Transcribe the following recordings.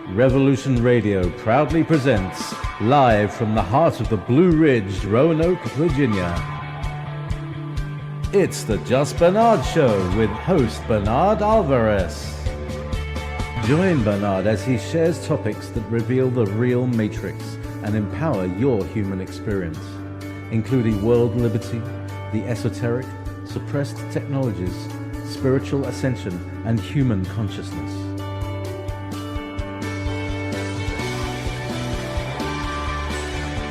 Revolution Radio proudly presents, live from the heart of the Blue Ridge, Roanoke, Virginia. It's the Just Bernard Show with host Bernard Alvarez. Join Bernard as he shares topics that reveal the real matrix and empower your human experience, including world liberty, the esoteric, suppressed technologies, spiritual ascension, and human consciousness.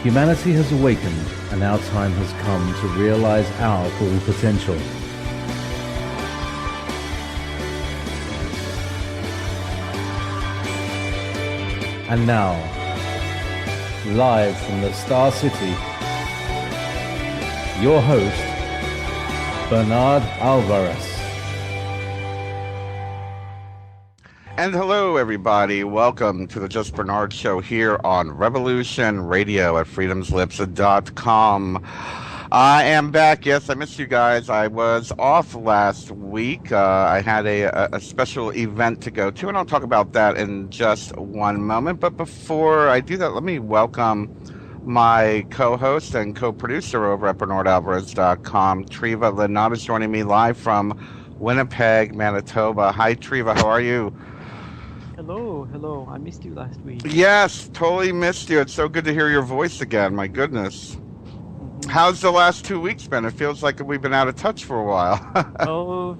Humanity has awakened, and our time has come to realize our full potential. And now, live from the Star City, your host, Bernard Alvarez. And hello, everybody. Welcome to the Just Bernard Show here on Revolution Radio at freedomslips.com. I am back. Yes, I missed you guys. I was off last week. I had a special event to go to, and I'll talk about that in just one moment. But before I do that, let me welcome my co-host and co-producer over at BernardAlvarez.com, Treva Lenat, is joining me live from Winnipeg, Manitoba. Hi, Treva. How are you? Hello. I missed you last week. Yes, totally missed you. It's so good to hear your voice again. My goodness. Mm-hmm. How's the last 2 weeks been? It feels like we've been out of touch for a while. Oh,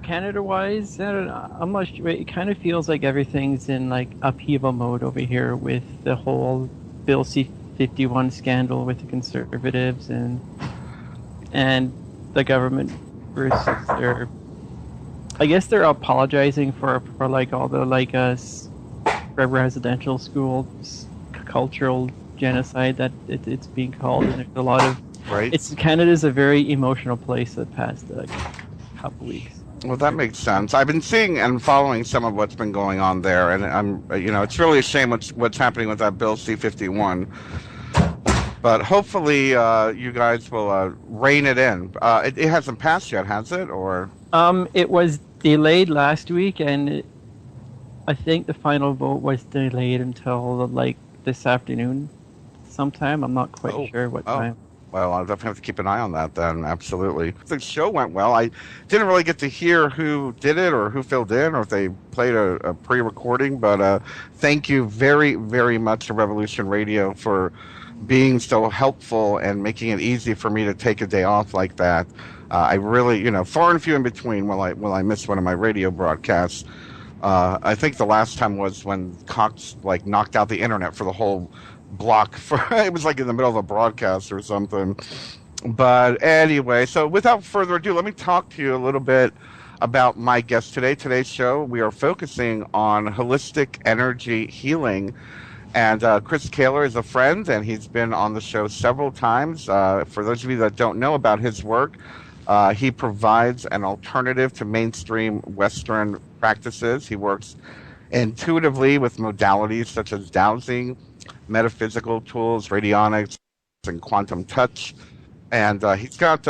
Canada-wise, I'm not sure. It kind of feels like everything's in like upheaval mode over here with the whole Bill C-51 scandal with the Conservatives and the government versus their. I guess they're apologizing for like all the residential schools cultural genocide that it's being called, and there's a lot of Canada's a very emotional place the past couple weeks. Well, that makes sense. I've been seeing and following some of what's been going on there, and it's really a shame what's happening with that Bill C-51. But hopefully, you guys will rein it in. It hasn't passed yet, has it? Or it was delayed last week, and I think the final vote was delayed until this afternoon, sometime. I'm not quite sure what time. Well, I'll definitely have to keep an eye on that then. Absolutely. The show went well. I didn't really get to hear who did it or who filled in or if they played a pre-recording, but thank you very, very much to Revolution Radio for being so helpful and making it easy for me to take a day off like that. I really, far and few in between will I miss one of my radio broadcasts. I think the last time was when Cox knocked out the internet for the whole block. It was in the middle of a broadcast or something. But anyway, so without further ado, let me talk to you a little bit about my guest today. Today's show, we are focusing on holistic energy healing. And Chris Kehler is a friend, and he's been on the show several times. For those of you that don't know about his work, he provides an alternative to mainstream Western practices. He works intuitively with modalities such as dowsing, metaphysical tools, radionics, and quantum touch. And he's got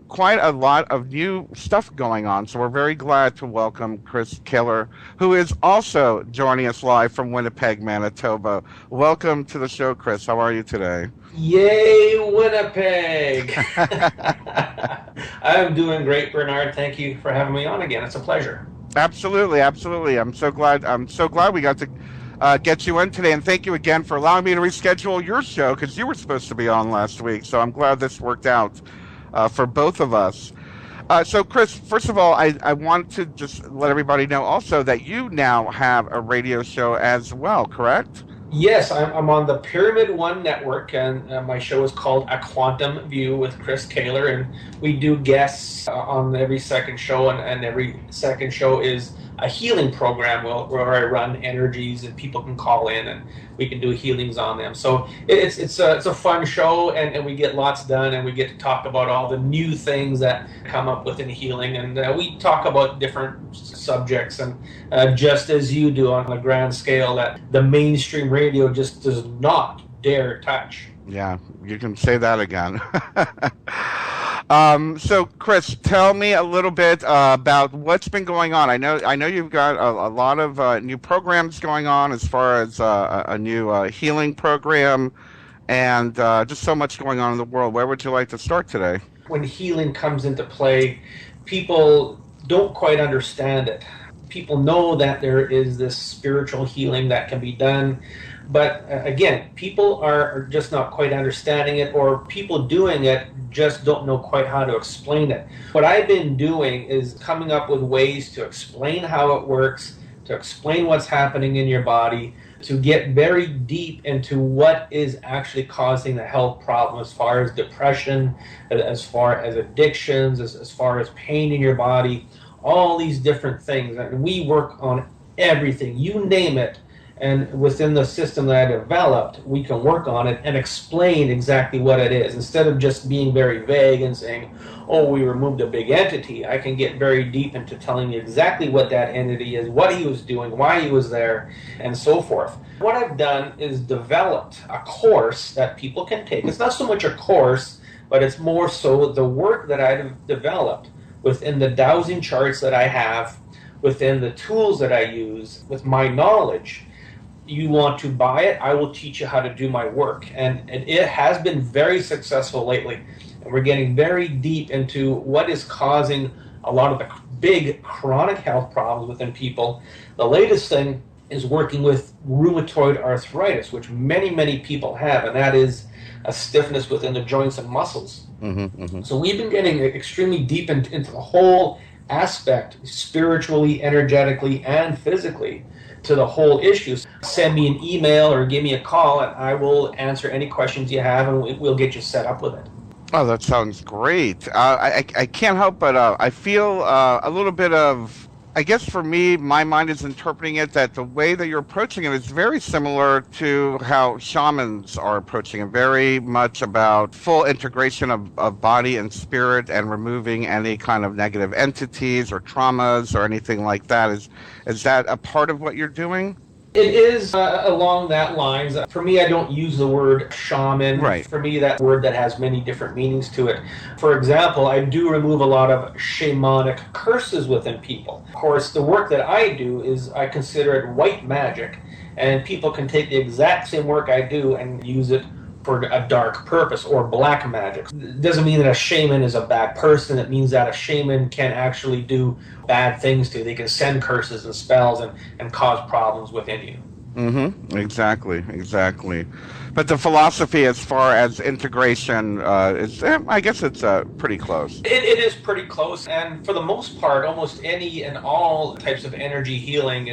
quite a lot of new stuff going on. So we're very glad to welcome Chris Kehler, who is also joining us live from Winnipeg, Manitoba. Welcome to the show, Chris. How are you today? Yay, Winnipeg! I'm doing great, Bernard. Thank you for having me on again. It's a pleasure. Absolutely. I'm so glad we got to get you in today, and thank you again for allowing me to reschedule your show because you were supposed to be on last week. So I'm glad this worked out for both of us. So Chris, first of all, I want to just let everybody know also that you now have a radio show as well, correct? Yes, I'm on the Pyramid One Network, and my show is called A Quantum View with Chris Kehler, and we do guests on every second show, and every second show is a healing program where I run energies and people can call in and we can do healings on them. So it's a fun show, and we get lots done, and we get to talk about all the new things that come up within healing, and we talk about different subjects, and just as you do on a grand scale that the mainstream radio just does not dare touch. Yeah, you can say that again. So, Chris, tell me a little bit about what's been going on. I know you've got a lot of new programs going on as far as a new healing program, and just so much going on in the world. Where would you like to start today? When healing comes into play, people don't quite understand it. People know that there is this spiritual healing that can be done, but again, people are just not quite understanding it, or people doing it just don't know quite how to explain it. What I've been doing is coming up with ways to explain how it works, to explain what's happening in your body, to get very deep into what is actually causing the health problem as far as depression, as far as addictions, as far as pain in your body, all these different things. And we work on everything, you name it. And within the system that I developed, we can work on it and explain exactly what it is. Instead of just being very vague and saying, oh, we removed a big entity, I can get very deep into telling you exactly what that entity is, what he was doing, why he was there, and so forth. What I've done is developed a course that people can take. It's not so much a course, but it's more so the work that I've developed within the dowsing charts that I have, within the tools that I use, with my knowledge. You want to buy it, I will teach you how to do my work. And it has been very successful lately. And we're getting very deep into what is causing a lot of the big chronic health problems within people. The latest thing is working with rheumatoid arthritis, which many, many people have, and that is a stiffness within the joints and muscles. So we've been getting extremely deep into the whole aspect, spiritually, energetically, and physically, to the whole issue. Send me an email or give me a call, and I will answer any questions you have, and we'll get you set up with it. Oh, that sounds great. I can't help but I feel a little bit of, I guess for me, my mind is interpreting it that the way that you're approaching it is very similar to how shamans are approaching it, very much about full integration of body and spirit and removing any kind of negative entities or traumas or anything like that. Is that a part of what you're doing? It is along that lines. For me, I don't use the word shaman. Right. For me, that's a word that has many different meanings to it. For example, I do remove a lot of shamanic curses within people. Of course, the work that I do is, I consider it white magic, and people can take the exact same work I do and use it for a dark purpose, or black magic. It doesn't mean that a shaman is a bad person. It means that a shaman can actually do bad things to you. They can send curses and spells and cause problems within you. Exactly. But the philosophy as far as integration is, I guess it's pretty close. It is pretty close, and for the most part, almost any and all types of energy healing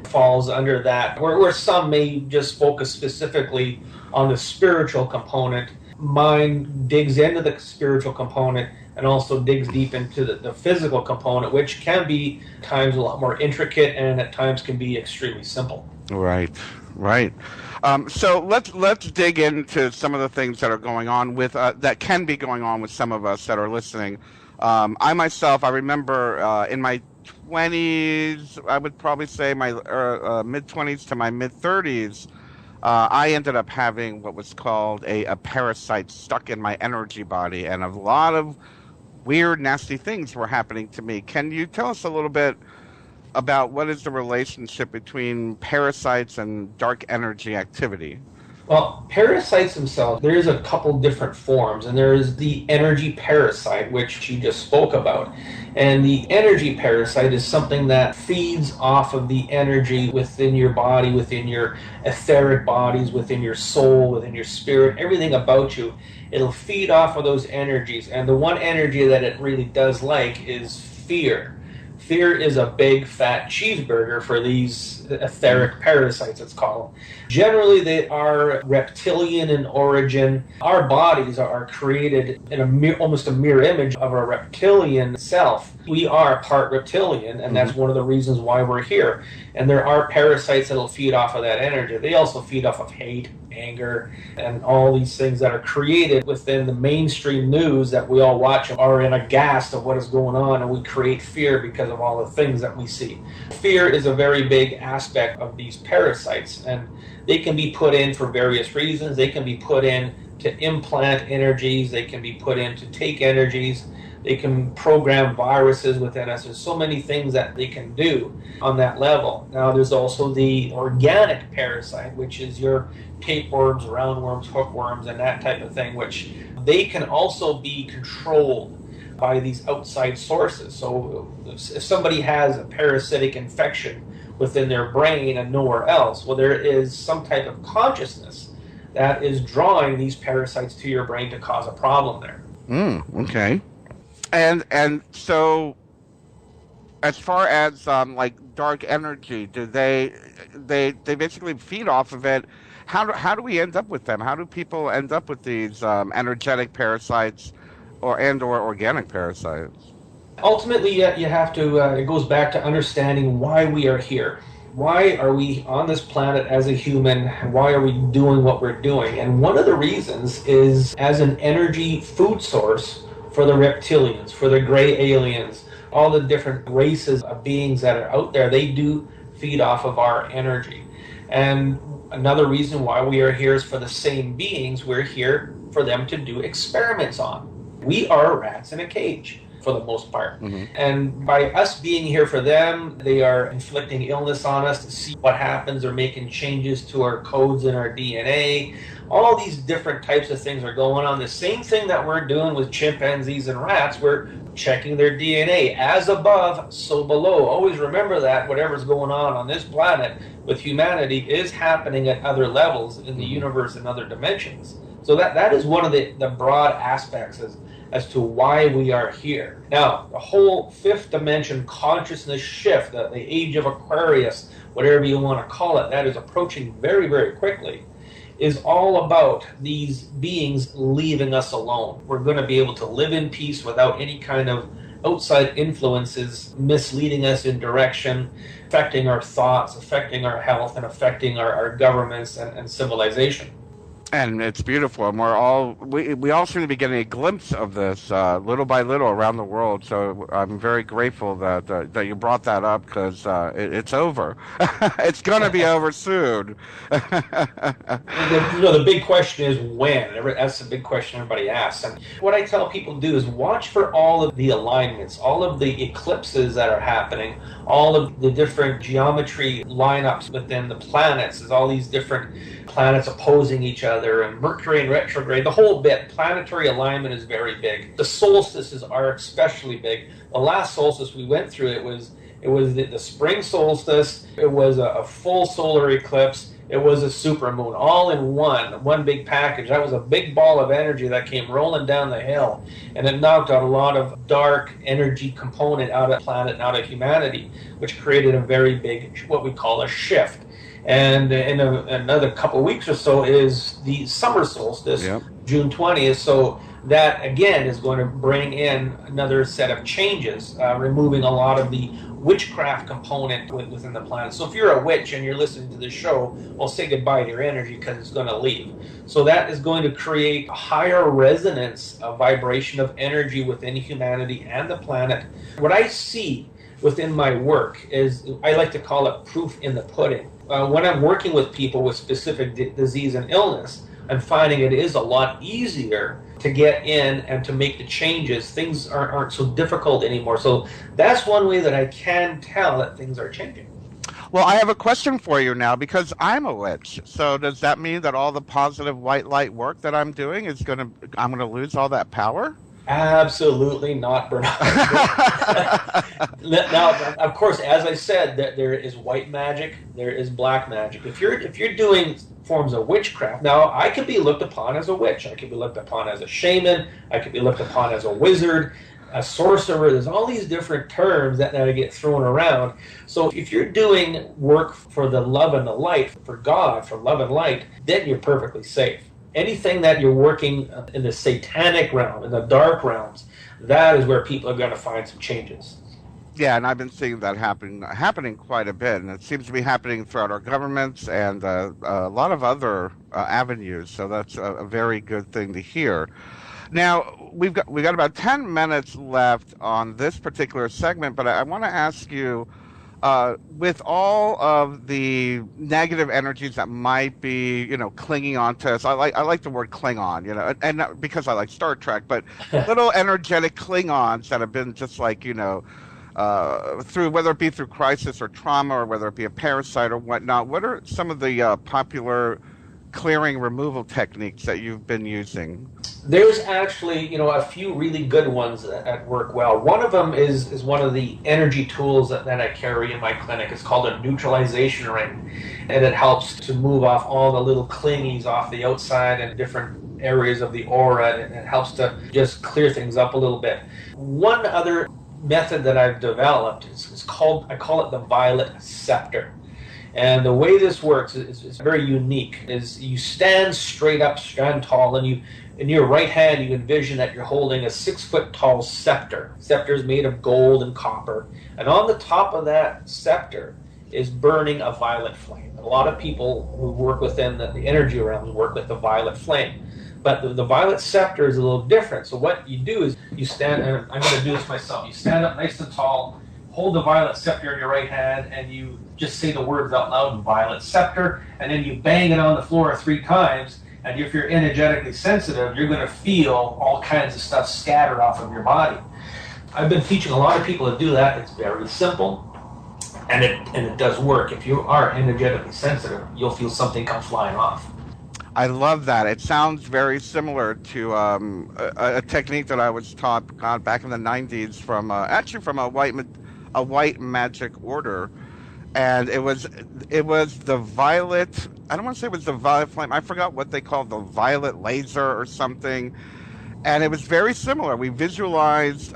falls under that, where some may just focus specifically on the spiritual component. Mine digs into the spiritual component and also digs deep into the physical component, which can be at times a lot more intricate and at times can be extremely simple. Right. So let's dig into some of the things that are going on with that can be going on with some of us that are listening. I myself, I remember in my 20s, I would probably say my mid-20s to my mid-30s, I ended up having what was called a parasite stuck in my energy body, and a lot of weird, nasty things were happening to me. Can you tell us a little bit about what is the relationship between parasites and dark energy activity? Well, parasites themselves, there is a couple different forms, and there is the energy parasite, which you just spoke about. And the energy parasite is something that feeds off of the energy within your body, within your etheric bodies, within your soul, within your spirit, everything about you. It'll feed off of those energies. And the one energy that it really does like is fear. Fear is a big fat cheeseburger for these etheric parasites, it's called. Generally, they are reptilian in origin. Our bodies are created in almost a mirror image of a reptilian self. We are part reptilian, and that's one of the reasons why we're here. And there are parasites that'll feed off of that energy. They also feed off of hate, anger, and all these things that are created within the mainstream news that we all watch are in aghast of what is going on, and we create fear because of all the things that we see. Fear is a very big aspect of these parasites, and they can be put in for various reasons. They can be put in to implant energies. They can be put in to take energies. They can program viruses within us. There's so many things that they can do on that level. Now, there's also the organic parasite, which is your tapeworms, roundworms, hookworms, and that type of thing, which they can also be controlled by these outside sources. So if somebody has a parasitic infection within their brain and nowhere else, well, there is some type of consciousness that is drawing these parasites to your brain to cause a problem there. Okay. And so, as far as like dark energy, do they basically feed off of it? How do we end up with them? How do people end up with these energetic parasites, or organic parasites? Ultimately, you have to. It goes back to understanding why we are here. Why are we on this planet as a human? Why are we doing what we're doing? And one of the reasons is as an energy food source for the reptilians, for the gray aliens, all the different races of beings that are out there. They do feed off of our energy. And another reason why we are here is for the same beings. We're here for them to do experiments on. We are rats in a cage, for the most part. And by us being here for them, they are inflicting illness on us to see what happens. They're making changes to our codes in our DNA. All these different types of things are going on. The same thing that we're doing with chimpanzees and rats, we're checking their DNA. As above, so below. Always remember that whatever's going on this planet with humanity is happening at other levels in the universe and other dimensions. So that is one of the broad aspects as to why we are here. Now, the whole fifth dimension consciousness shift, the age of Aquarius, whatever you want to call it, that is approaching very, very quickly, is all about these beings leaving us alone. We're going to be able to live in peace without any kind of outside influences misleading us in direction, affecting our thoughts, affecting our health, and affecting our governments and civilization. And it's beautiful, and we all seem to be getting a glimpse of this little by little around the world. So I'm very grateful that you brought that up, because it's over. It's going to be over soon. The big question is when. That's the big question everybody asks. And what I tell people to do is watch for all of the alignments, all of the eclipses that are happening, all of the different geometry lineups within the planets. There's all these different planets opposing each other, and Mercury in retrograde, the whole bit. Planetary alignment is very big. The solstices are especially big. The last solstice we went through, it was the spring solstice, it was a full solar eclipse, it was a supermoon, all in one big package. That was a big ball of energy that came rolling down the hill, and it knocked out a lot of dark energy component out of the planet and out of humanity, which created a very big, what we call a shift. And in another couple of weeks or so is the summer solstice, June 20th. So that, again, is going to bring in another set of changes, removing a lot of the witchcraft component within the planet. So if you're a witch and you're listening to this show, well, say goodbye to your energy, because it's going to leave. So that is going to create a higher resonance, a vibration of energy within humanity and the planet. What I see within my work is, I like to call it proof in the pudding. When I'm working with people with specific disease and illness, I'm finding it is a lot easier to get in and to make the changes. Things aren't so difficult anymore. So that's one way that I can tell that things are changing. Well, I have a question for you now, because I'm a witch. So does that mean that all the positive white light work that I'm doing I'm going to lose all that power? Absolutely not, Bernard. Now, of course, as I said, that there is white magic, there is black magic. If you're doing forms of witchcraft, now I could be looked upon as a witch, I could be looked upon as a shaman, I could be looked upon as a wizard, a sorcerer. There's all these different terms that get thrown around. So if you're doing work for the love and the light, for God, for love and light, then you're perfectly safe. Anything that you're working in the satanic realm, in the dark realms, that is where people are going to find some changes. Yeah, and I've been seeing that happening quite a bit, and it seems to be happening throughout our governments and a lot of other avenues. So that's a very good thing to hear. Now we got about 10 minutes left on this particular segment, but I want to ask you with all of the negative energies that might be, clinging on to us. I like the word Klingon, and not because I like Star Trek, but little energetic Klingons that have been just like, through whether it be through crisis or trauma or whether it be a parasite or whatnot. What are some of the popular clearing removal techniques that you've been using? There's actually, a few really good ones that work well. One of them is one of the energy tools that I carry in my clinic. It's called a neutralization ring, and it helps to move off all the little clingies off the outside and different areas of the aura, and it helps to just clear things up a little bit. One other method that I've developed is I call it the violet scepter. And the way this works is very unique. Is you stand straight up, stand tall, and you, in your right hand, you envision that you're holding a 6-foot tall scepter. Scepter is made of gold and copper, and on the top of that scepter is burning a violet flame. A lot of people who work within the energy realms work with the violet flame. But the violet scepter is a little different. So what you do is you stand, and I'm going to do this myself. You stand up nice and tall, hold the violet scepter in your right hand, and you just say the words out loud, violet scepter, and then you bang it on the floor 3 times. And if you're energetically sensitive, you're going to feel all kinds of stuff scattered off of your body. I've been teaching a lot of people to do that. It's very simple, and it does work. If you are energetically sensitive, you'll feel something come flying off. I love that. It sounds very similar to a technique that I was taught back in the 90s from actually from a white magic order, and it was the violet. I don't want to say it was the violet flame. I forgot what they called the violet laser or something, and it was very similar. We visualized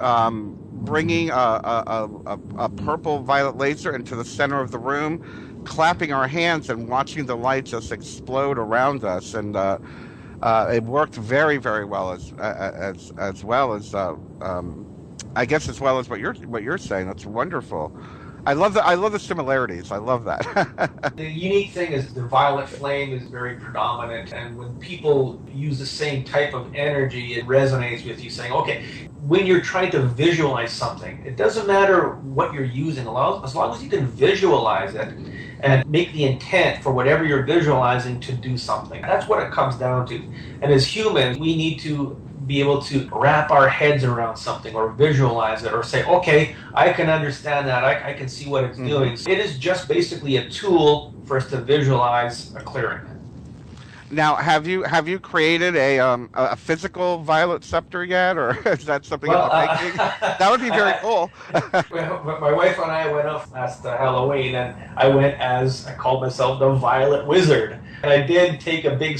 bringing a purple violet laser into the center of the room, clapping our hands and watching the light just explode around us, and it worked very, very well as well as I guess as well as what you're saying. That's wonderful. I love the similarities. I love that. The unique thing is the violet flame is very predominant, and when people use the same type of energy, it resonates with you, saying, okay, when you're trying to visualize something, it doesn't matter what you're using, as long as you can visualize it and make the intent for whatever you're visualizing to do something. That's what it comes down to. And as humans, we need to be able to wrap our heads around something or visualize it or say, okay, I can understand that, I can see what it's doing. It is just basically a tool for us to visualize a clearing. Now, have you created a physical violet scepter yet, or is that something in the making? That would be very cool. My wife and I went up last Halloween, and I went as, I called myself the Violet Wizard. And I did take a big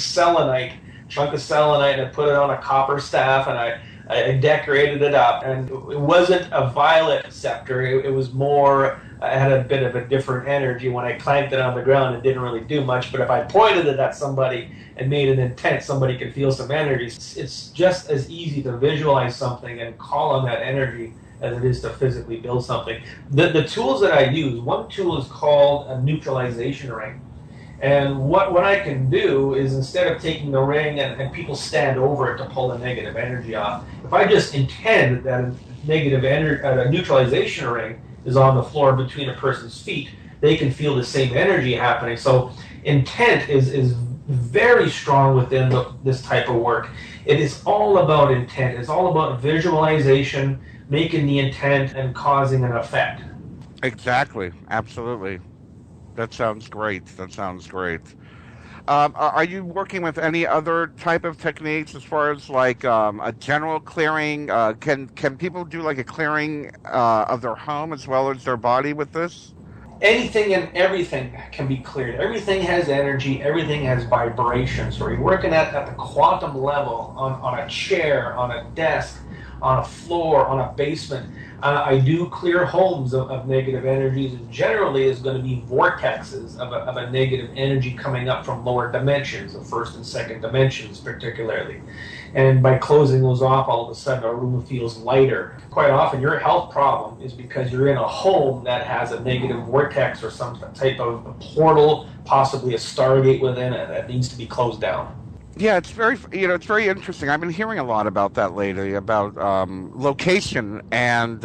chunk of selenite, and I put it on a copper staff, and I decorated it up. And it wasn't a violet scepter, it was more, I had a bit of a different energy. When I clanked it on the ground, it didn't really do much, but if I pointed it at somebody and made an intent, somebody could feel some energy. It's just as easy to visualize something and call on that energy as it is to physically build something. The tools that I use, one tool is called a neutralization ring. And what I can do is, instead of taking the ring and people stand over it to pull the negative energy off, if I just intend that a neutralization ring is on the floor between a person's feet, they can feel the same energy happening. So intent is very strong within this type of work. It is all about intent. It's all about visualization, making the intent, and causing an effect. Exactly. Absolutely. That sounds great. Are you working with any other type of techniques as far as like a general clearing? Can people do like a clearing of their home as well as their body with this? Anything and everything can be cleared. Everything has energy, everything has vibration. So you're working at the quantum level, on a chair, on a desk, on a floor, on a basement. I do clear homes of negative energies, and generally is going to be vortexes of a negative energy coming up from lower dimensions, the first and second dimensions particularly. And by closing those off, all of a sudden our room feels lighter. Quite often your health problem is because you're in a home that has a negative vortex or some type of portal, possibly a stargate within it, that needs to be closed down. Yeah, it's very interesting. I've been hearing a lot about that lately, about location and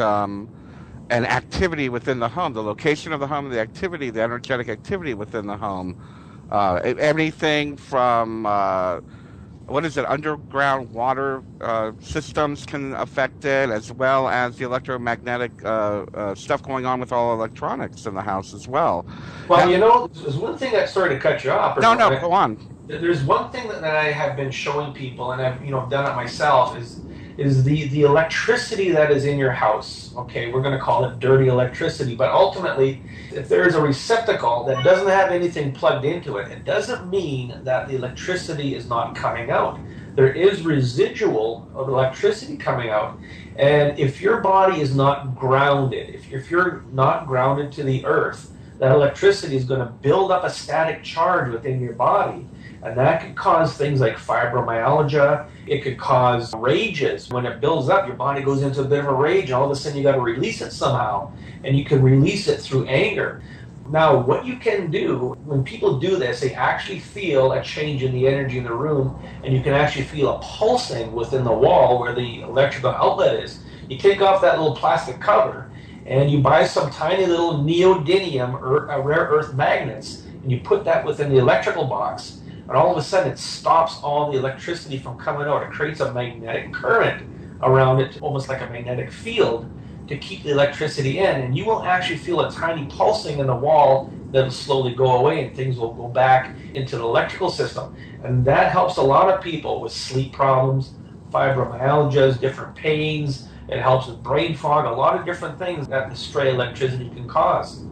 and activity within the home, the location of the home, the activity, the energetic activity within the home. Anything from underground water systems can affect it, as well as the electromagnetic stuff going on with all electronics in the house as well. Well, there's one thing that, sorry to cut you off. No, go on. There's one thing that I have been showing people, and I've done it myself, is the electricity that is in your house. Okay, we're going to call it dirty electricity, but ultimately, if there is a receptacle that doesn't have anything plugged into it, it doesn't mean that the electricity is not coming out. There is residual of electricity coming out, and if your body is not grounded, if you're not grounded to the earth, that electricity is going to build up a static charge within your body. And that could cause things like fibromyalgia. It could cause rages. When it builds up, your body goes into a bit of a rage, and all of a sudden you got to release it somehow. And you can release it through anger. Now, what you can do, when people do this, they actually feel a change in the energy in the room, and you can actually feel a pulsing within the wall where the electrical outlet is. You take off that little plastic cover, and you buy some tiny little neodymium or rare earth magnets, and you put that within the electrical box. And all of a sudden it stops all the electricity from coming out. It creates a magnetic current around it, almost like a magnetic field, to keep the electricity in. And you will actually feel a tiny pulsing in the wall that will slowly go away, and things will go back into the electrical system. And that helps a lot of people with sleep problems, fibromyalgias, different pains. It helps with brain fog, a lot of different things that the stray electricity can cause.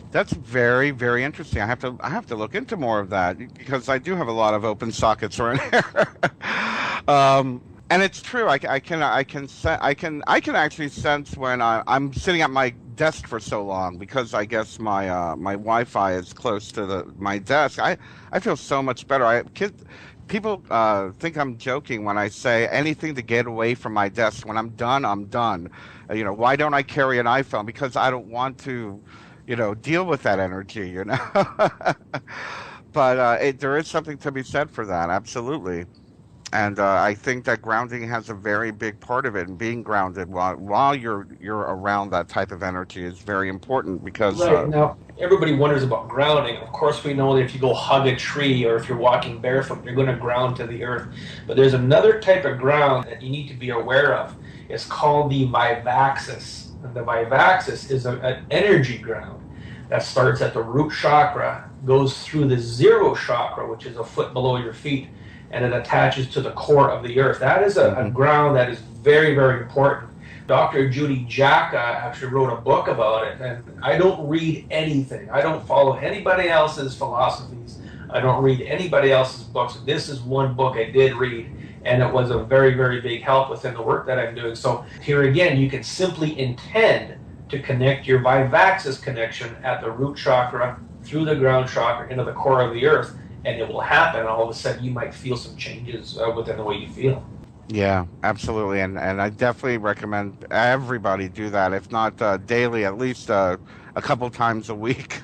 That's very, very interesting. I have to look into more of that, because I do have a lot of open sockets around here. And it's true. I can actually sense when I'm sitting at my desk for so long, because I guess my Wi-Fi is close to my desk. I feel so much better. People think I'm joking when I say anything to get away from my desk. When I'm done, I'm done. Why don't I carry an iPhone? Because I don't want to deal with that energy, But there is something to be said for that, absolutely. And I think that grounding has a very big part of it, and being grounded while you're around that type of energy is very important, because... Right. Now, everybody wonders about grounding. Of course, we know that if you go hug a tree, or if you're walking barefoot, you're going to ground to the earth. But there's another type of ground that you need to be aware of. It's called the vivaxis. And the vivaxis is an energy ground that starts at the root chakra, goes through the zero chakra, which is a foot below your feet, and it attaches to the core of the earth. That is a ground that is very, very important. Dr. Judy Jacka actually wrote a book about it, and I don't read anything. I don't follow anybody else's philosophies. I don't read anybody else's books. This is one book I did read, and it was a very, very big help within the work that I'm doing. So here again, you can simply intend to connect your vivaxis connection at the root chakra, through the ground chakra, into the core of the earth, and it will happen. All of a sudden, you might feel some changes within the way you feel. Yeah, absolutely. And I definitely recommend everybody do that, if not daily, at least a couple times a week.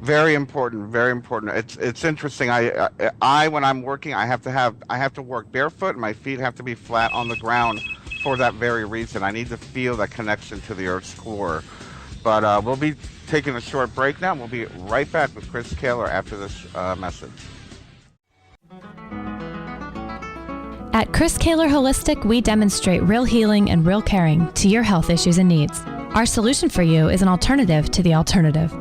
Very important, very important. It's interesting. I when I'm working, I have to work barefoot, and my feet have to be flat on the ground for that very reason. I need to feel that connection to the Earth's core. But we'll be taking a short break now. We'll be right back with Chris Kehler after this message. At Chris Kehler Holistic, we demonstrate real healing and real caring to your health issues and needs. Our solution for you is an alternative to the alternative.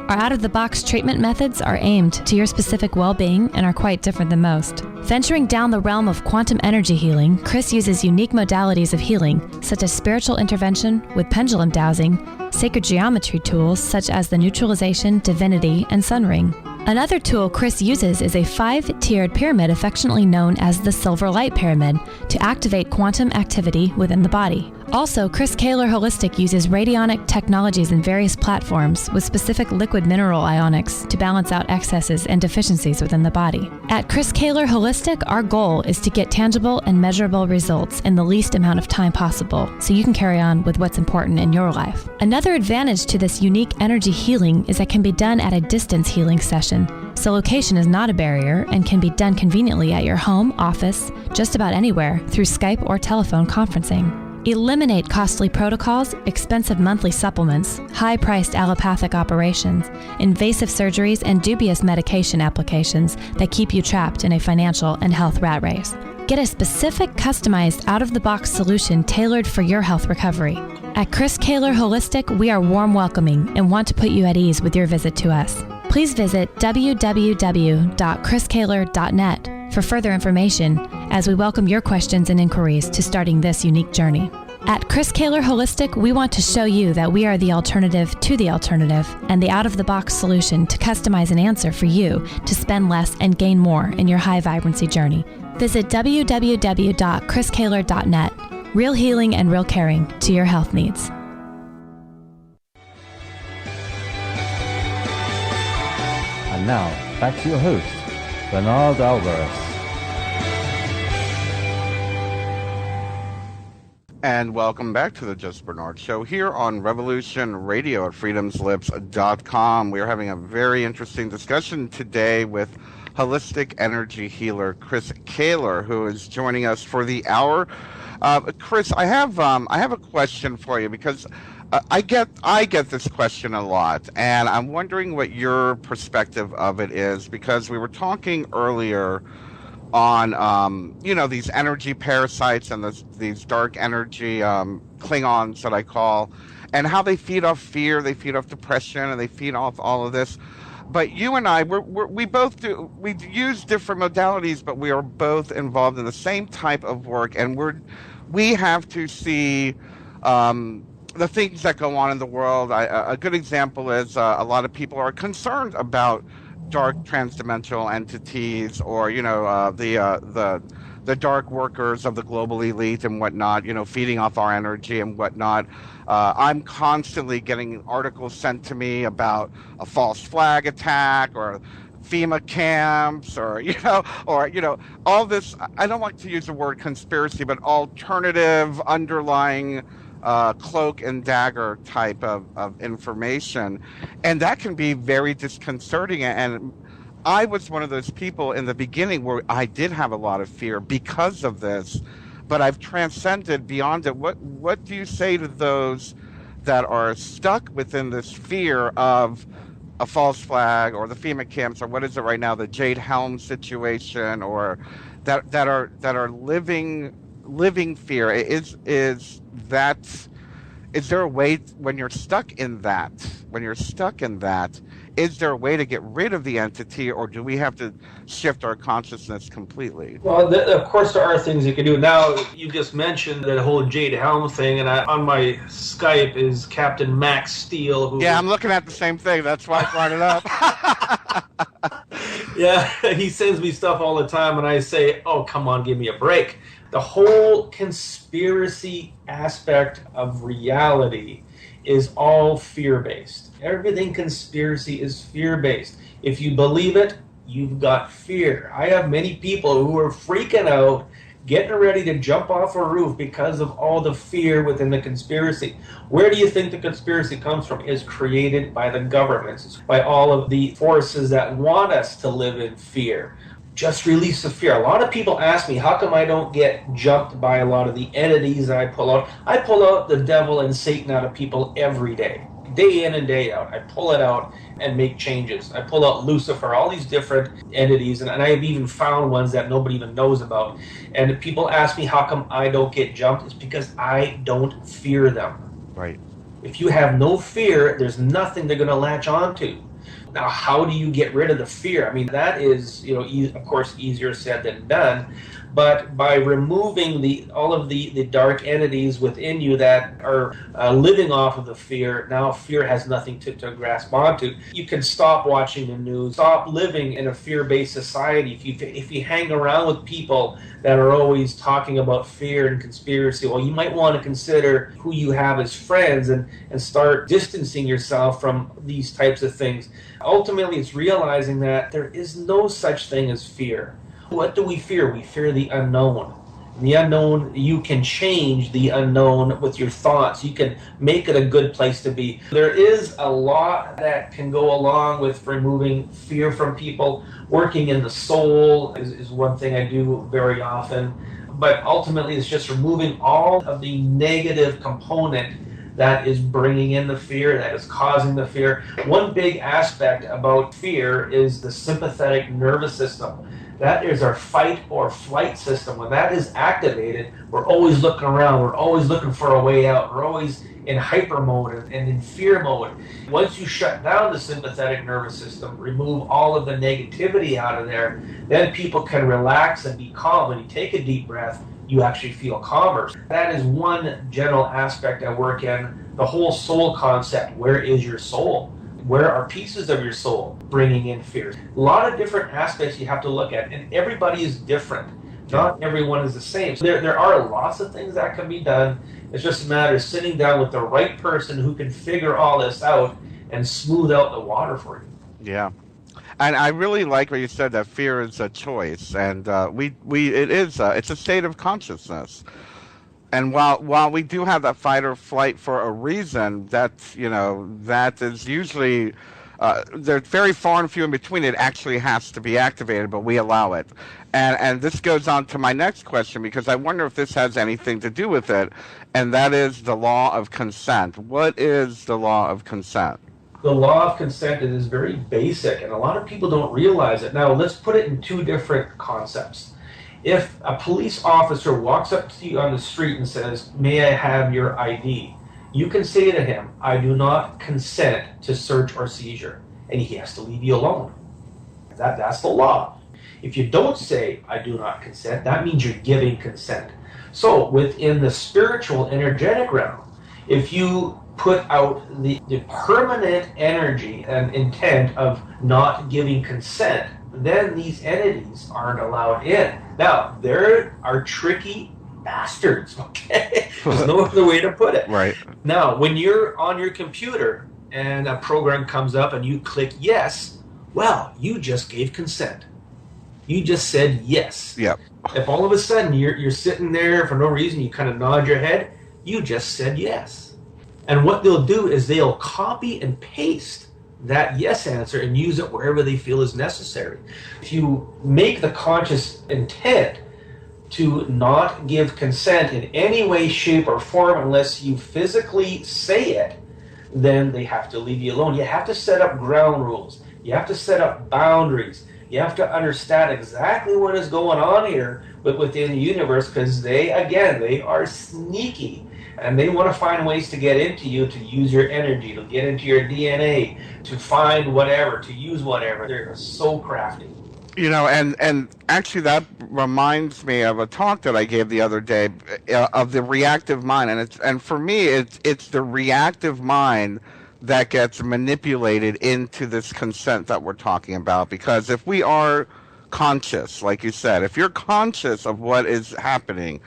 Our out-of-the-box treatment methods are aimed to your specific well-being and are quite different than most. Venturing down the realm of quantum energy healing, Chris uses unique modalities of healing, such as spiritual intervention with pendulum dowsing, sacred geometry tools such as the neutralization, divinity, and sun ring. Another tool Chris uses is a 5-tiered pyramid affectionately known as the Silver Light Pyramid to activate quantum activity within the body. Also, Chris Kehler Holistic uses radionic technologies in various platforms with specific liquid mineral ionics to balance out excesses and deficiencies within the body. At Chris Kehler Holistic, our goal is to get tangible and measurable results in the least amount of time possible so you can carry on with what's important in your life. Another advantage to this unique energy healing is that it can be done at a distance healing session. So location is not a barrier and can be done conveniently at your home, office, just about anywhere through Skype or telephone conferencing. Eliminate costly protocols, expensive monthly supplements, high-priced allopathic operations, invasive surgeries, and dubious medication applications that keep you trapped in a financial and health rat race. Get a specific, customized, out-of-the-box solution tailored for your health recovery. At Chris Kehler Holistic, we are warm welcoming and want to put you at ease with your visit to us. Please visit www.chriskehler.net for further information as we welcome your questions and inquiries to starting this unique journey. At Chris Kehler Holistic, we want to show you that we are the alternative to the alternative and the out-of-the-box solution to customize an answer for you to spend less and gain more in your high vibrancy journey. Visit www.chriskehler.net. Real healing and real caring to your health needs. And now, back to your host, Bernard Alvarez. And welcome back to the Just Bernard Show here on Revolution Radio at freedomslips.com. We are having a very interesting discussion today with holistic energy healer Chris Kehler, who is joining us for the hour. Chris, I have a question for you because I get this question a lot, and I'm wondering what your perspective of it is, because we were talking earlier on these energy parasites and these dark energy Klingons that I call, and how they feed off fear, they feed off depression, and they feed off all of this. But you and I, we use different modalities, but we are both involved in the same type of work, and we have to see the things that go on in the world. A good example is a lot of people are concerned about dark transdimensional entities, or the dark workers of the global elite and whatnot, feeding off our energy and whatnot. I'm constantly getting articles sent to me about a false flag attack or FEMA camps, or all this. I don't like to use the word conspiracy, but alternative underlying cloak and dagger type of information, and that can be very disconcerting. And I was one of those people in the beginning where I did have a lot of fear because of this, but I've transcended beyond it. What do you say to those that are stuck within this fear of a false flag or the FEMA camps, or what is it right now, the Jade Helm situation, or that are living fear? Is there a way, when you're stuck in that, is there a way to get rid of the entity, or do we have to shift our consciousness completely? Well, of course there are things you can do. Now, you just mentioned that whole Jade Helm thing, and on my Skype is Captain Max Steele. Yeah, I'm looking at the same thing. That's why I brought it up. Yeah, he sends me stuff all the time, and I say, oh, come on, give me a break. The whole conspiracy aspect of reality is all fear-based. Everything conspiracy is fear-based. If you believe it, you've got fear. I have many people who are freaking out, getting ready to jump off a roof because of all the fear within the conspiracy. Where do you think the conspiracy comes from? It's created by the governments, by all of the forces that want us to live in fear. Just release the fear. A lot of people ask me, how come I don't get jumped by a lot of the entities that I pull out? I pull out the devil and Satan out of people every day in and day out. I pull it out and make changes. I pull out Lucifer, all these different entities, and I have even found ones that nobody even knows about. And people ask me, how come I don't get jumped? It's because I don't fear them. Right. If you have no fear, there's nothing they're going to latch onto. Now, how do you get rid of the fear? I mean, that is, of course, easier said than done. But by removing all of the dark entities within you that are living off of the fear, now fear has nothing to grasp onto. You can stop watching the news, stop living in a fear-based society. If you hang around with people that are always talking about fear and conspiracy, well, you might want to consider who you have as friends and start distancing yourself from these types of things. Ultimately, it's realizing that there is no such thing as fear. What do we fear? We fear the unknown. The unknown, you can change the unknown with your thoughts. You can make it a good place to be. There is a lot that can go along with removing fear from people. Working in the soul is one thing I do very often. but ultimately it's just removing all of the negative component that is bringing in the fear, that is causing the fear. One big aspect about fear is the sympathetic nervous system. That is our fight or flight system. When that is activated, we're always looking around, we're always looking for a way out, we're always in hyper mode and in fear mode. Once you shut down the sympathetic nervous system, remove all of the negativity out of there, then people can relax and be calm. When you take a deep breath, you actually feel calmer. That is one general aspect I work in. The whole soul concept. Where is your soul? Where are pieces of your soul bringing in fear? A lot of different aspects you have to look at, and everybody is different. Not everyone is the same. So there are lots of things that can be done. It's just a matter of sitting down with the right person who can figure all this out and smooth out the water for you. Yeah. And I really like what you said, that fear is a choice, and it's a state of consciousness. And while we do have that fight or flight for a reason, that is usually they're very far and few in between. It actually has to be activated, but we allow it. And this goes on to my next question, because I wonder if this has anything to do with it, and that is the law of consent. What is the law of consent? The law of consent is very basic, and a lot of people don't realize it. Now, let's put it in two different concepts. If a police officer walks up to you on the street and says, "May I have your ID?" you can say to him, "I do not consent to search or seizure," and he has to leave you alone. That's the law. If you don't say, "I do not consent," that means you're giving consent. So within the spiritual energetic realm, if you put out the permanent energy and intent of not giving consent, then these entities aren't allowed in. Now, there are tricky bastards, okay? There's no other way to put it. Right. Now, when you're on your computer and a program comes up and you click yes, well, you just gave consent. You just said yes. Yep. If all of a sudden you're sitting there for no reason, you kind of nod your head, you just said yes. And what they'll do is they'll copy and paste that yes answer and use it wherever they feel is necessary. If you make the conscious intent to not give consent in any way, shape, or form unless you physically say it, then they have to leave you alone. You have to set up ground rules. You have to set up boundaries. You have to understand exactly what is going on here within the universe, because they are sneaky. And they want to find ways to get into you, to use your energy, to get into your DNA, to find whatever, to use whatever. They're so crafty. And actually that reminds me of a talk that I gave the other day of the reactive mind. And for me, it's the reactive mind that gets manipulated into this consent that we're talking about. Because if we are conscious, like you said, if you're conscious of what is happening,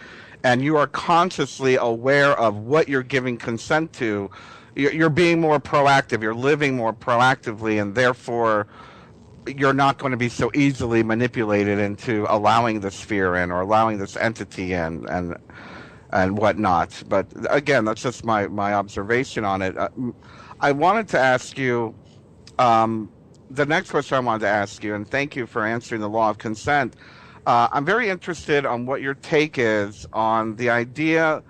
and you are consciously aware of what you're giving consent to, you're being more proactive, you're living more proactively, and therefore you're not going to be so easily manipulated into allowing this fear in or allowing this entity in and whatnot. But again, that's just my observation on it. I wanted to ask you, the next question I wanted to ask you, and thank you for answering the law of consent. I'm very interested on what your take is on the idea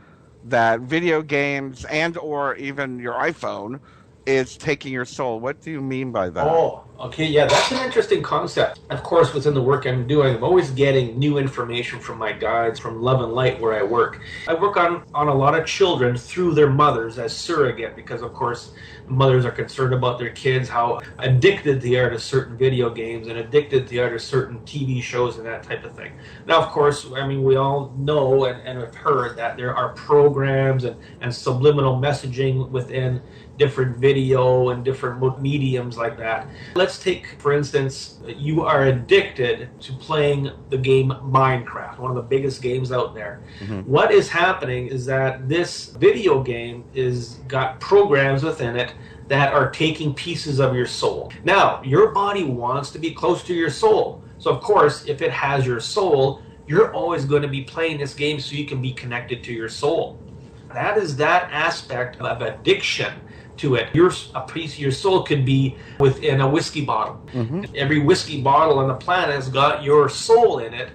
that video games and or even your iPhone is taking your soul. What do you mean by that? Oh, okay, yeah, that's an interesting concept. Of course, within the work I'm doing, I'm always getting new information from my guides, from Love and Light, where I work. I work on a lot of children through their mothers as surrogate, because of course mothers are concerned about their kids, how addicted they are to certain video games and addicted they are to certain TV shows and that type of thing. Now, of course, I mean, we all know and have heard that there are programs and subliminal messaging within different video and different mediums like that. Let's take, for instance, you are addicted to playing the game Minecraft, one of the biggest games out there. Mm-hmm. What is happening is that this video game is got programs within it that are taking pieces of your soul. Now, your body wants to be close to your soul. So of course, if it has your soul, you're always going to be playing this game so you can be connected to your soul. That is that aspect of addiction to it. A piece of your soul could be within a whiskey bottle. Mm-hmm. Every whiskey bottle on the planet has got your soul in it,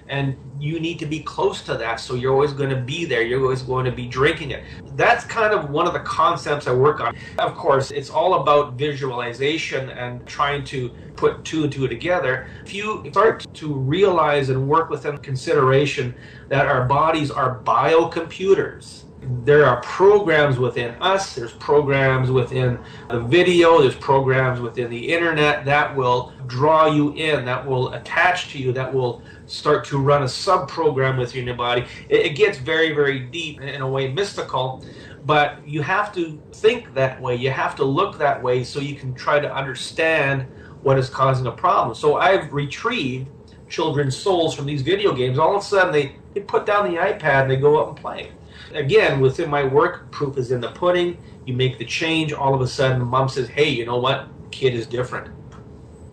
and you need to be close to that, so you're always going to be there, you're always going to be drinking it. That's kind of one of the concepts I work on. Of course, it's all about visualization and trying to put two and two together. If you start to realize and work within consideration that our bodies are biocomputers, there are programs within us, there's programs within the video, there's programs within the internet that will draw you in, that will attach to you, that will start to run a sub-program within your body. It gets very, very deep, in a way mystical, but you have to think that way, you have to look that way so you can try to understand what is causing a problem. So I've retrieved children's souls from these video games. All of a sudden they put down the iPad and they go out and play. Again, within my work, proof is in the pudding. You make the change, all of a sudden mom says, hey, you know what? Kid is different.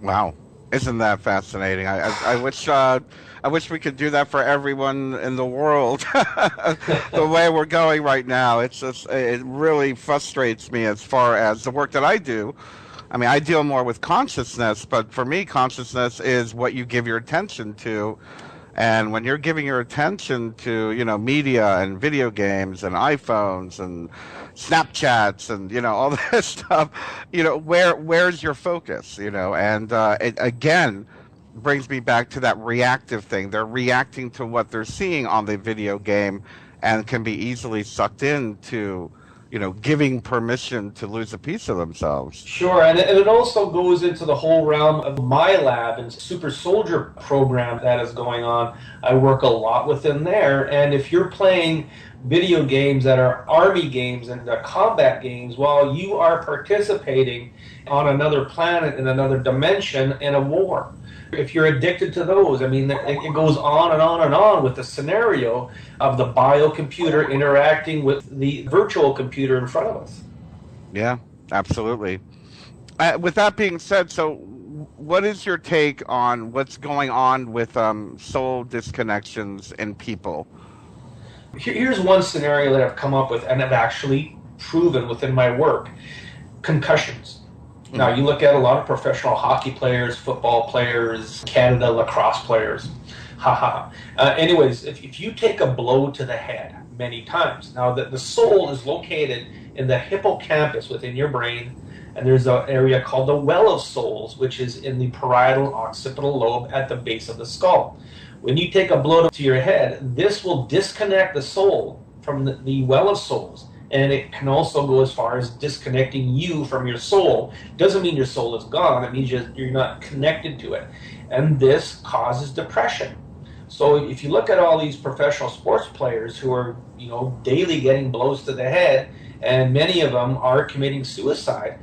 Wow. Isn't that fascinating? I wish we could do that for everyone in the world. The way we're going right now, it really frustrates me as far as the work that I do. I mean, I deal more with consciousness, but for me, consciousness is what you give your attention to. And when you're giving your attention to, media and video games and iPhones and Snapchats and, all this stuff, where's your focus, And it again brings me back to that reactive thing. They're reacting to what they're seeing on the video game and can be easily sucked into, giving permission to lose a piece of themselves. Sure, and it also goes into the whole realm of my lab and super soldier program that is going on. I work a lot within there, and if you're playing video games that are army games and they're combat games, while you are participating on another planet in another dimension in a war. If you're addicted to those, I mean, it goes on and on and on with the scenario of the biocomputer interacting with the virtual computer in front of us. Yeah, absolutely. With that being said, so what is your take on what's going on with soul disconnections in people? Here's one scenario that I've come up with and have actually proven within my work. Concussions. Now, you look at a lot of professional hockey players, football players, Canada lacrosse players. Anyways, if you take a blow to the head many times, now the soul is located in the hippocampus within your brain, and there's an area called the well of souls, which is in the parietal occipital lobe at the base of the skull. When you take a blow to your head, this will disconnect the soul from the well of souls. And it can also go as far as disconnecting you from your soul. Doesn't mean your soul is gone. It means you're not connected to it. And this causes depression. So if you look at all these professional sports players who are, daily getting blows to the head, and many of them are committing suicide,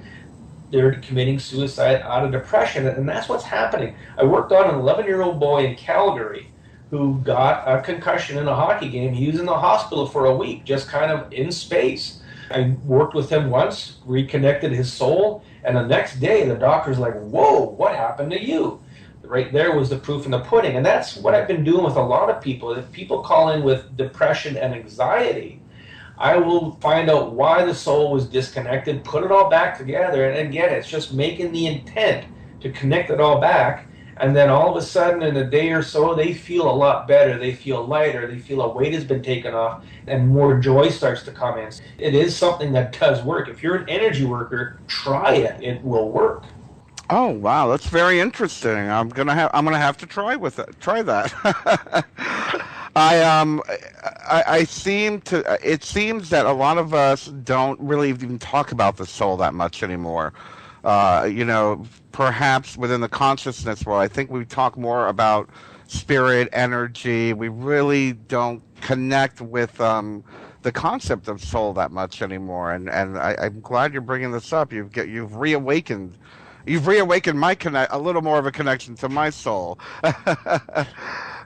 they're committing suicide out of depression. And that's what's happening. I worked on an 11-year-old boy in Calgary who got a concussion in a hockey game. He was in the hospital for a week, just kind of in space. I worked with him once, reconnected his soul, and the next day the doctor's like, whoa, what happened to you? Right there was the proof in the pudding. And that's what I've been doing with a lot of people. If people call in with depression and anxiety, I will find out why the soul was disconnected, put it all back together, and again, it's just making the intent to connect it all back. And then all of a sudden, in a day or so, they feel a lot better. They feel lighter. They feel a weight has been taken off, and more joy starts to come in. It is something that does work. If you're an energy worker, try it. It will work. Oh wow, that's very interesting. I'm gonna have to try that. It seems that a lot of us don't really even talk about the soul that much anymore. Perhaps within the consciousness world, I think we talk more about spirit, energy. We really don't connect with the concept of soul that much anymore. And I'm glad you're bringing this up. You've reawakened my a little more of a connection to my soul.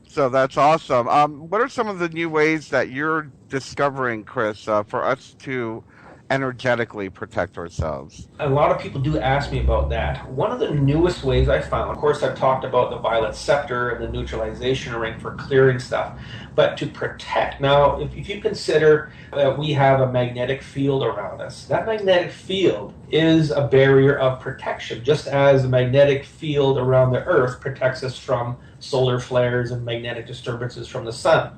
So that's awesome. What are some of the new ways that you're discovering, Chris, for us to energetically protect ourselves? A lot of people do ask me about that. One of the newest ways I found, of course, I've talked about the violet scepter and the neutralization ring for clearing stuff, but to protect. Now, if you consider that we have a magnetic field around us, that magnetic field is a barrier of protection, just as the magnetic field around the Earth protects us from solar flares and magnetic disturbances from the sun.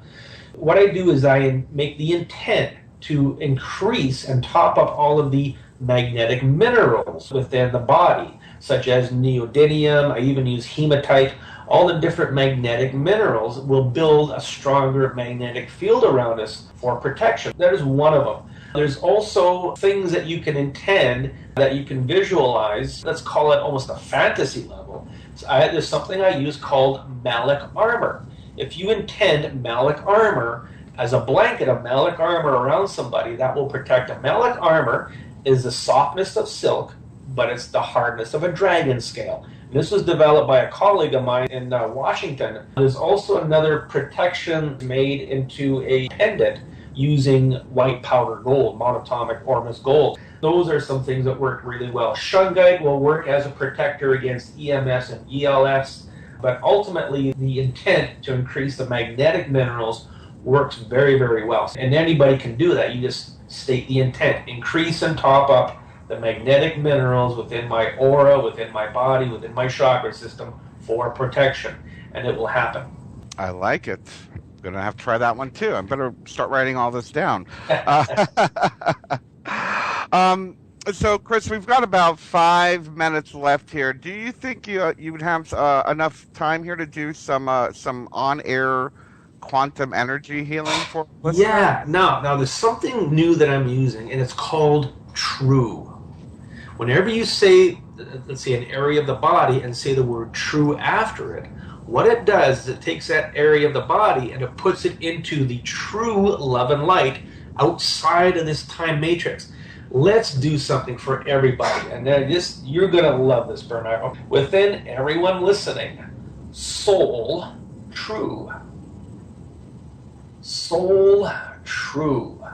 What I do is I make the intent to increase and top up all of the magnetic minerals within the body, such as neodymium. I even use hematite. All the different magnetic minerals will build a stronger magnetic field around us for protection. That is one of them. There's also things that you can intend, that you can visualize. Let's call it almost a fantasy level. There's something I use called malic armor. If you intend malic armor as a blanket of malic armor around somebody, that will protect them. Malic armor is the softness of silk, but it's the hardness of a dragon scale. This was developed by a colleague of mine in Washington. There's also another protection made into a pendant using white powder gold, monatomic Ormus gold. Those are some things that work really well. Shungite will work as a protector against EMS and ELS, but ultimately the intent to increase the magnetic minerals works very, very well. And anybody can do that. You just state the intent. Increase and top up the magnetic minerals within my aura, within my body, within my chakra system for protection. And it will happen. I like it. I'm going to have to try that one too. I better start writing all this down. So, Chris, we've got about 5 minutes left here. Do you think you would have enough time here to do some on-air quantum energy healing for listeners? Yeah, now there's something new that I'm using, and it's called true. Whenever you say, let's say, an area of the body and say the word true after it, what it does is it takes that area of the body and it puts it into the true love and light outside of this time matrix. Let's do something for everybody, and you're gonna love this, Bernard. Within everyone listening, soul true. Soul true.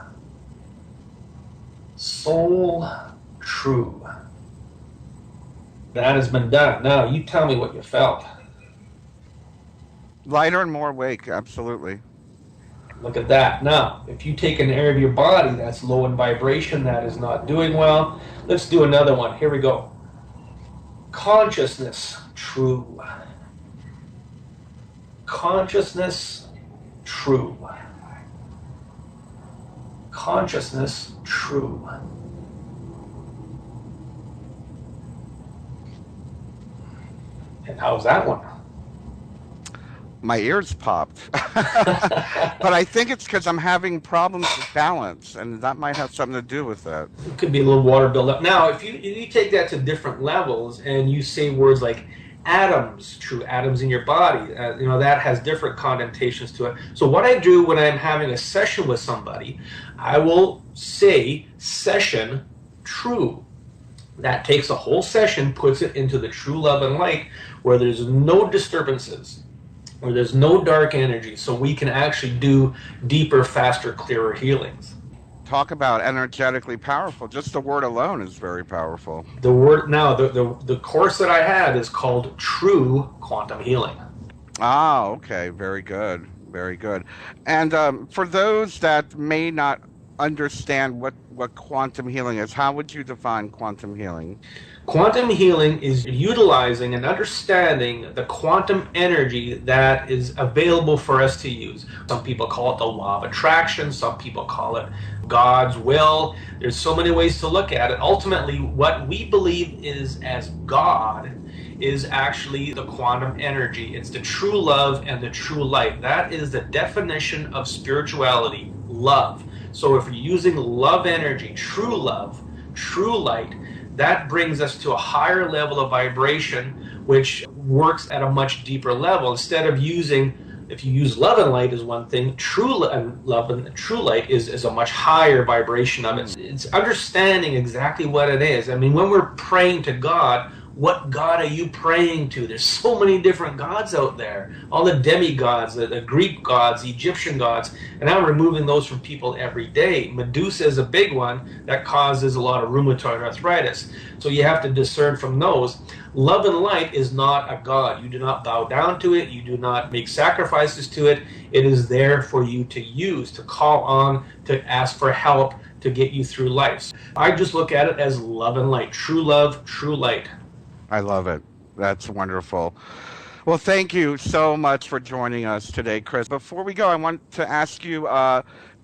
Soul true. That has been done. Now you tell me what you felt. Lighter and more awake, absolutely. Look at that. Now, if you take an area of your body that's low in vibration, that is not doing well, let's do another one. Here we go. Consciousness true. Consciousness true. Consciousness true. And how's that one? My ears popped. But I think it's because I'm having problems with balance, and that might have something to do with that. It could be a little water buildup. Now, if you take that to different levels and you say words like atoms, true atoms in your body, that has different connotations to it. So what I do when I'm having a session with somebody, I will say session true. That takes a whole session, puts it into the true love and light where there's no disturbances, where there's no dark energy, so we can actually do deeper, faster, clearer healings. Talk about energetically powerful. Just the word alone is very powerful. The word now, the course that I have is called True Quantum Healing. Ah, okay. Very good. Very good. And for those that may not understand what quantum healing is, how would you define quantum healing? Quantum healing is utilizing and understanding the quantum energy that is available for us to use. Some people call it the law of attraction. Some people call it God's will. There's so many ways to look at it. Ultimately, what we believe is as God is actually the quantum energy. It's the true love and the true light. That is the definition of spirituality, love. So if you're using love energy, true love, true light, that brings us to a higher level of vibration, which works at a much deeper level. Instead of if you use love and light is one thing, true love and true light is a much higher vibration of it. It's understanding exactly what it is. I mean, when we're praying to God, What God are you praying to? There's so many different gods out there. All the demigods, the Greek gods, the Egyptian gods, and I'm removing those from people every day. Medusa is a big one that causes a lot of rheumatoid arthritis. So you have to discern from those. Love and light is not a god. You do not bow down to it. You do not make sacrifices to it. It is there for you to use, to call on, to ask for help, to get you through life. I just look at it as love and light. True love, true light. I love it. That's wonderful. Well, thank you so much for joining us today, Chris. Before we go, I want to ask you,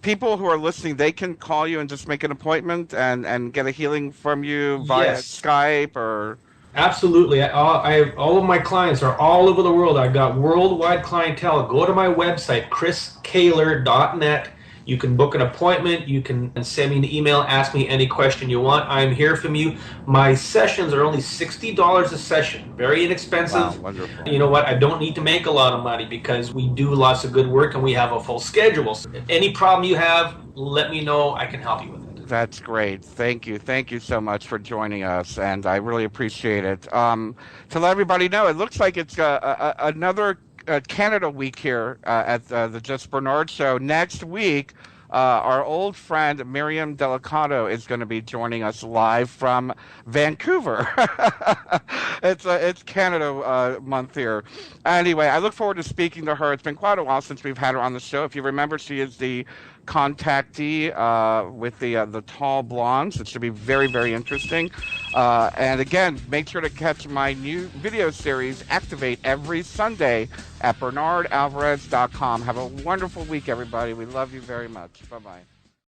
people who are listening, they can call you and just make an appointment and get a healing from you via Skype or... Absolutely. All of my clients are all over the world. I've got worldwide clientele. Go to my website, chriskehler.net. You can book an appointment. You can send me an email, ask me any question you want. I'm here from you. My sessions are only $60 a session. Very inexpensive. Wow, wonderful. You know what? I don't need to make a lot of money because we do lots of good work and we have a full schedule. So any problem you have, let me know. I can help you with it. That's great. Thank you. Thank you so much for joining us, and I really appreciate it. To let everybody know, it looks like it's another Canada week here at the Just Bernard Show. Next week, our old friend Miriam Delicato is going to be joining us live from Vancouver. It's Canada month here. Anyway, I look forward to speaking to her. It's been quite a while since we've had her on the show. If you remember, she is the contactee with the tall blondes. It should be very, very interesting. And again, make sure to catch my new video series, Activate, every Sunday at bernardalvarez.com. Have a wonderful week, everybody. We love you very much. Bye-bye.